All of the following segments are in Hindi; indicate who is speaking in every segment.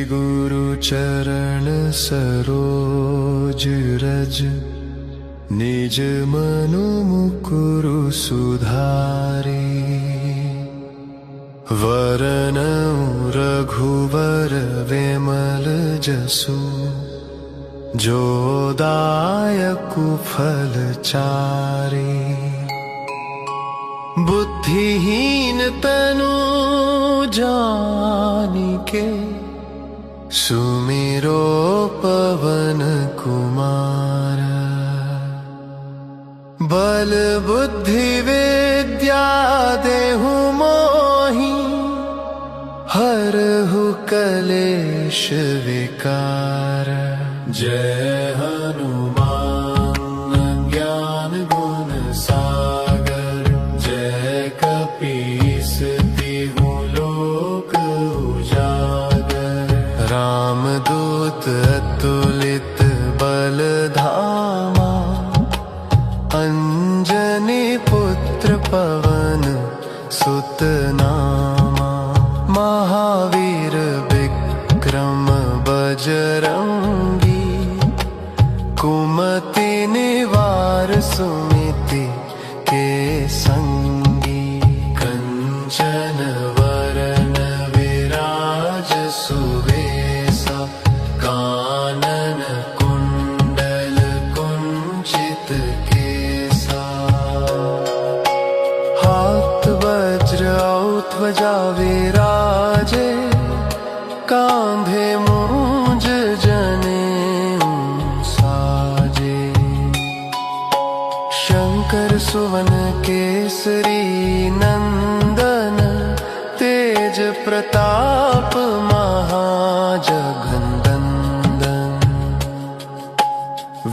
Speaker 1: गुरु चरण सरोज रज, निज मनु मुकुरु सुधारी। वरनउ रघुवर विमल जसु, जो दायकु फल चारि। बुद्धिहीन तनु जानिके, सुमिरो पवन कुमार। बल बुद्धि विद्या देहु मोहि, हरहु कलेश विकार। जय हनुमान ज्ञान गुण सागर, जय कपीस तिहु लोक उजागर। रामदूत अतुलित बल धामा, अंजनी पुत्र पवन सुत नामा। महावीर विक्रम बजरंगी, कुमति निवार सुमिति के संगी। कंचन वरन विराज सुवेसा, कानन कुंडल कुंचित केसा। हाथ वज्र और ध्वजा विराजे, कांधे मूंज जनेऊ साजे। शंकर सुवन केसरी नंदन, तेज प्रताप महाजगवंदन।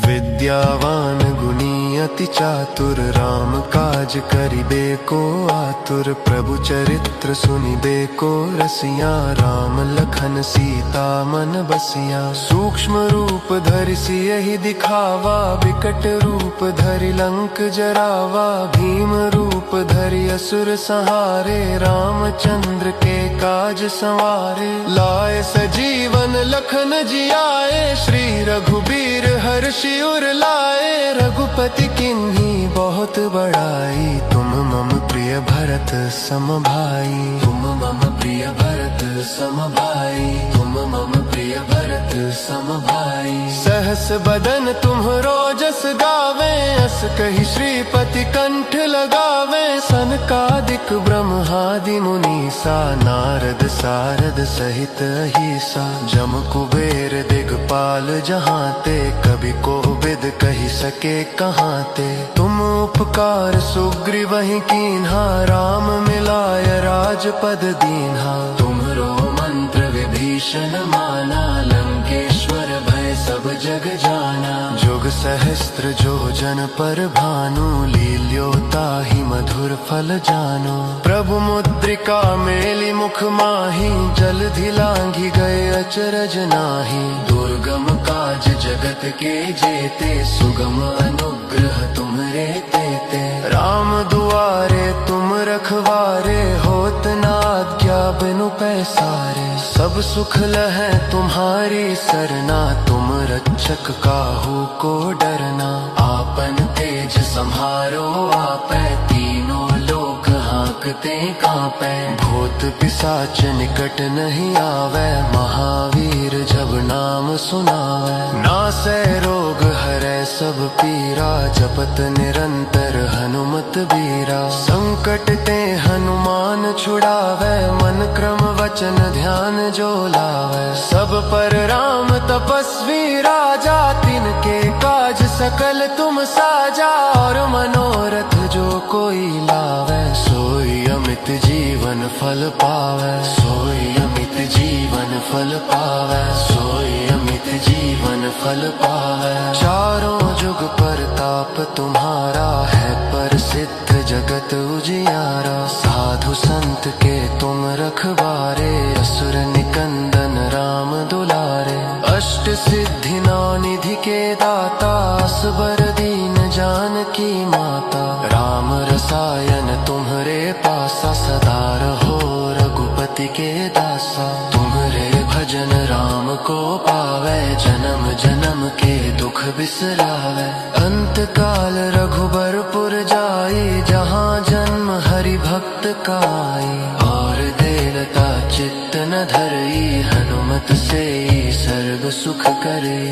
Speaker 1: विद्यावान गुणी अति चातुर, राम काज करिबे को आतुर। प्रभु चरित्र सुनिबे को रसिया, राम लखन सीता मन बसिया। सूक्ष्म रूप धरि सियहि दिखावा, विकट रूप धरि लंक जरावा। भीम रूप धरि असुर संहारे, रामचंद्र के काज संवारे। लाए सजीवन लखन जियाए, श्री रघुबीर हर्षि उर लाए। रघुपति किन्ही बहुत बड़ाई, तुम मम प्रिय भरत सम भाई। तुम मम प्रिय भरत सम भाई, तुम मम प्रिय भरत सम भाई। सहस बदन तुम्हरो जस गावे, अस कहि श्रीपति कंठ लगावे। सनकादिक ब्रह्मादि मुनीसा, नारद सारद सहित अहिसा। जम कुबेर दिगपाल जहांते, कभी कोविद कहि सके कहांते। तुम उपकार सुग्रीवहि कीन्हा, राम मिलाय राजपद दीन्हा। तुमरो मंत्र विभीषण माना, लंकेश्वर भय सब जग जाना। जुग सहस्त्र जो जन पर भानु, लील्योताहि मधुर फल जानो। प्रभु मुद्रिका मेली मुख माहि, जलधि लांघि गए अचरज नाहि। दुर्गम काज जगत के जेते, सुगम अनुग्रह तुम्हरे तेते। राम दुआरे तुम रखवारे, होत न आज्ञा बिनु पैसारे। सब सुख लहै तुम्हारी सरना, तुम रक्षक काहू को डरना। आपन तेज सम्हारो आपै, तीनों लोक हांकते कांपै। भूत पिशाच निकट नहीं आवे, महावीर जब नाम सुनावे। नासै रोग हरै सब पीरा, जपत निरंतर हनुमत बीरा। संकट ते हनुमान छुड़ावे, मन क्रम वचन ध्यान जो लावे। सब पर राम तपस्वी राजा, तिनके काज सकल तुम साजा। और मनोरथ जो कोई लावे, सोई अमित जीवन फल पावे। सोई अमित जीवन फल पावे, सोई अमित जीवन फल पावे। चारों जुग परताप तुम्हारा है, प्रसिद्ध जगत उजियारा। साधु संत के तुम रखवारे, असुर निकंदन राम दुलारे। अष्ट सिद्धि नौ निधि के दाता, असबर दीन जानकी माता। राम रसायन तुम्हरे पासा, सदा रहो रघुपति के दासा। तुम्हरे भज जन राम को पावे, जन्म जन्म के दुख बिसरावे। अंत काल रघुबरपुर जाई, जहाँ जन्म हरि भक्त काई। और देलता चित्त न धरई, हनुमत से सर्व सुख करे।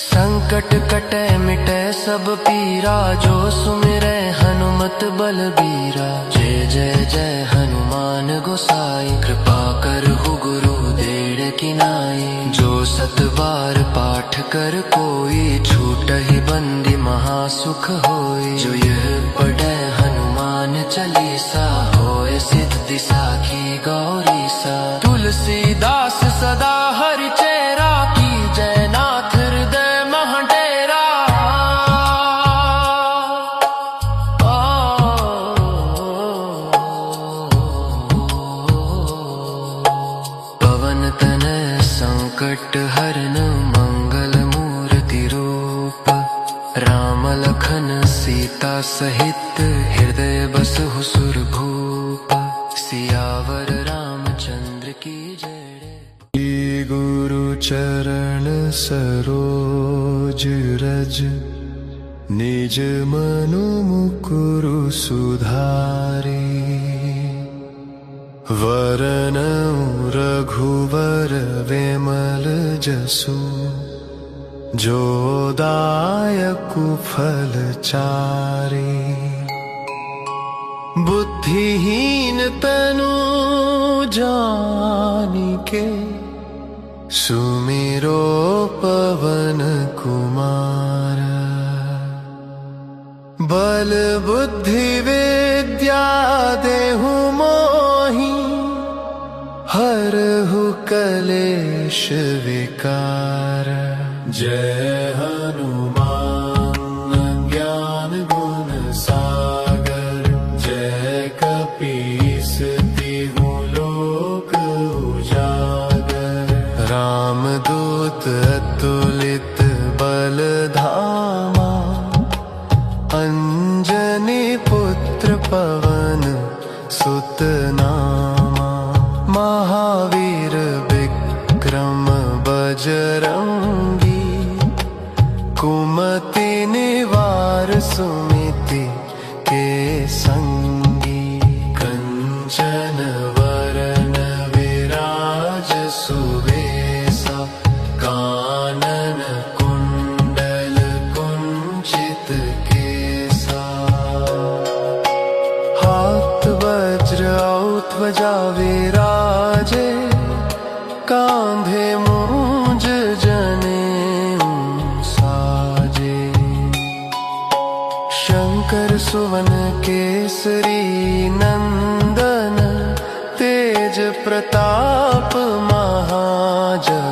Speaker 1: संकट कटे मिटे सब पीरा, जो सुमिरै हनुमत बलबीरा। जय जय जय हनुमान गोसाई, कृपा करहु गुरु देड़ की नाई। जो सत बार पाठ कर कोई, छूटहि बंदी महासुख होई। जो यह पढ़े हनुमान चालीसा, होय सिद्धि साखी गौरी सा। तुलसीदास सदा हरि चेरा, की जय नाथ हृदय महडेरा। पवन तनय संकट हरन, मंगल मूर्ति रूप। राम लखन सीता सहित, हृदय बसहु सुरभूप। सियावर रामचंद्र की जय। गुरु चरण सरोज रज, निज मनु मुकुरु सुधारे। वरनउ रघुवर विमल जसु, जो दायकु फल चारे। बुद्धिहीन तनु जानिके, सुमिरो पवन कुमार। बल बुद्धि विद्या देहु मोहि, हरहु कलेश विकार। जय हनुमान ज्ञान गुण सागर, जय कपीस तिहु लोक उजागर। रामदूत अतुलित बल धामा, अंजनी पुत्र पवन सुत नामा। महावीर विक्रम बजरंगी, कुमति निवार सुमिति के संगी। कंचन वरन विराज सुवेसा, कानन कुंडल कुंचित केसा। हाथ वज्र और ध्वजा विराजे, कांधे मूंज जनेऊ साजे। शंकर सुवन केसरी नंदन, तेज प्रताप महाजगवंदन।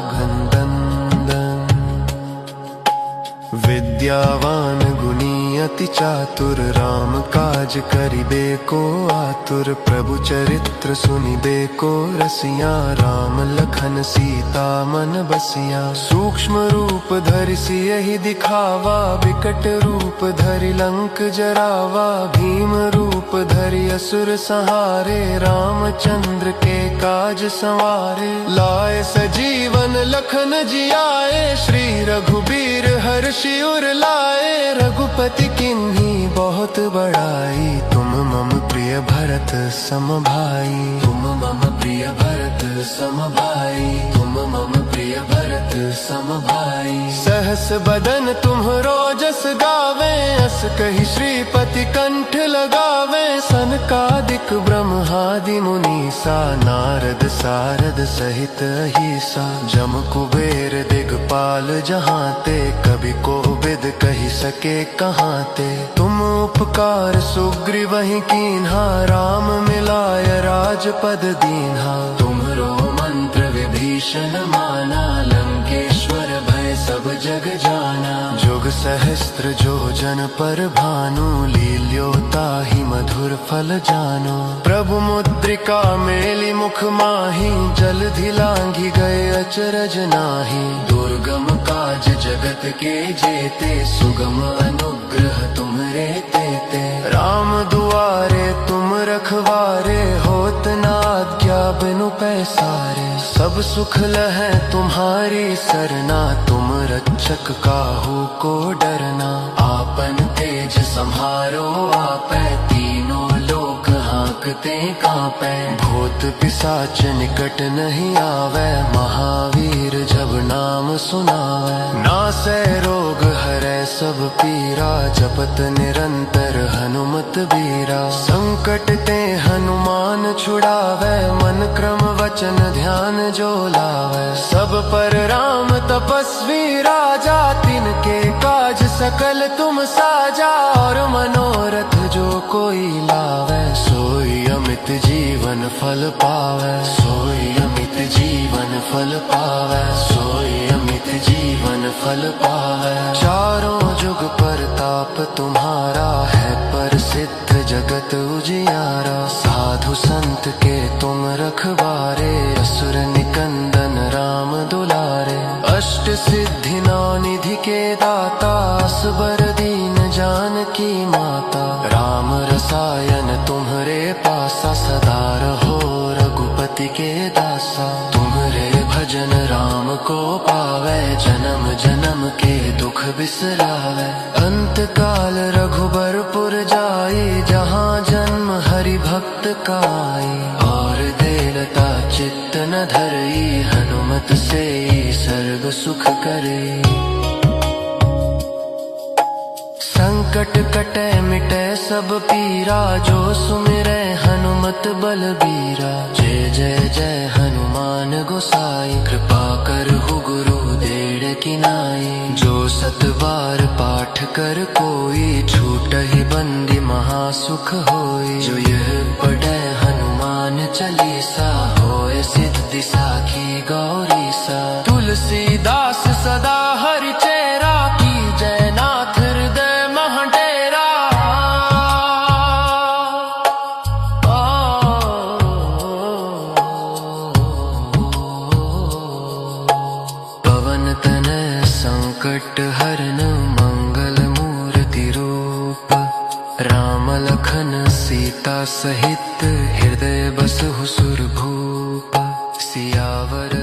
Speaker 1: विद्यावान गुणी अति चातुर, राम काज करिबे को आतुर। प्रभु चरित्र सुनिबे को रसिया, राम लखन सीता मन बसिया। सूक्ष्म रूप धरि सियहि दिखावा, विकट रूप धरि लंक जरावा। भीम रूप धरि असुर संहारे, रामचंद्र के काज संवारे। लाए सजीवन लखन जियाए, श्री रघुबीर हर्षि उर लाए। रघुपति किन्ही बहुत बड़ाई, तुम मम प्रिय भरत सम भाई। तुम मम प्रिय भरत सम भाई, तुम मम प्रिय भरत सम भाई। सहस बदन तुम्हरो जस गावे, अस कहि श्रीपति कंठ लगावे। सनकादिक ब्रह्मादि मुनीसा, नारद सारद सहित अहिसा। जम कुबेर दिगपाल जहाँते, कभी कोविद कहि सके कहाँते। तुम उपकार सुग्रीवहि कीन्हा, राम मिलाय राजपद दीन्हा। तुमरो मंत्र विभीषण माना, लंकेश्वर भय सब जग जाना। जुग सहस्त्र जो जन पर भानु, लील्यो ताहि मधुर फल जानो। प्रभु मुद्रिका मेली मुख माहि, जलधि लांघि गए अचरज नाहि। दुर्गम काज जगत के जेते, सुगम अनुग्रह तुम्हरे तेते। राम दुआरे तुम रखवारे, होत ना आज्ञा बिनु पैसारे। सब सुख लहै तुम्हारी सरना, तुम रक्षक काहू को डरना। आपन तेज सम्हारो आपै, तीनों लोक हाँकते कांपै। भूत पिशाच निकट नहीं आवे, महावीर जब नाम सुनावे। नासै रोग हरै सब पीरा, जपत निरंतर हनुमत बीरा। संकट ते हनुमान छुड़ावे, मन क्रम वचन ध्यान जो लावे। सब पर राम तपस्वी राजा, तिनके काज सकल तुम साजा। और मनोरथ जो कोई लावे, सोई अमित जीवन फल पावे। सोई अमित जीवन फल पावे, सोई अमित जीवन फल पावे। चारों जुग परताप तुम्हारा है, प्रसिद्ध जगत उजियारा। साधु संत के तुम रखवारे, असुर निकंदन राम दुलारे। अष्ट सिद्धि नौ निधि के दाता, असबर दीन जानकी माता। राम रसायन तुम्हरे पासा, सदा रहो रघुपति के दासा। तुम्हरे भजन राम को पावे, जन्म जन्म के दुख बिसरावे। अंत काल रघुबरपुर जाई, जहाँ जन्म हरि भक्त काई। और देवता चित्त न धरई, हनुमत से सर्व सुख करे। संकट कटे मिटे सब पीरा, जो सुमिरै हनुमत बलबीरा। जय जय जय हनुमान गोसाई, कृपा करहु गुरुदेव की नाई। जो सत बार पाठ कर कोई, छूटहि बंदी महासुख होई। जो यह पढ़ै हनुमान चालीसा, होय सिद्धि साखी गौरीसा। तुलसीदास सदा हरि चेरा, की जय नाथ हृदय महडेरा। पवन तनय संकट हरन, मंगल मूर्ति रूप। राम लखन सीता सहित, हृदय बसहु सुरभूप। सियावर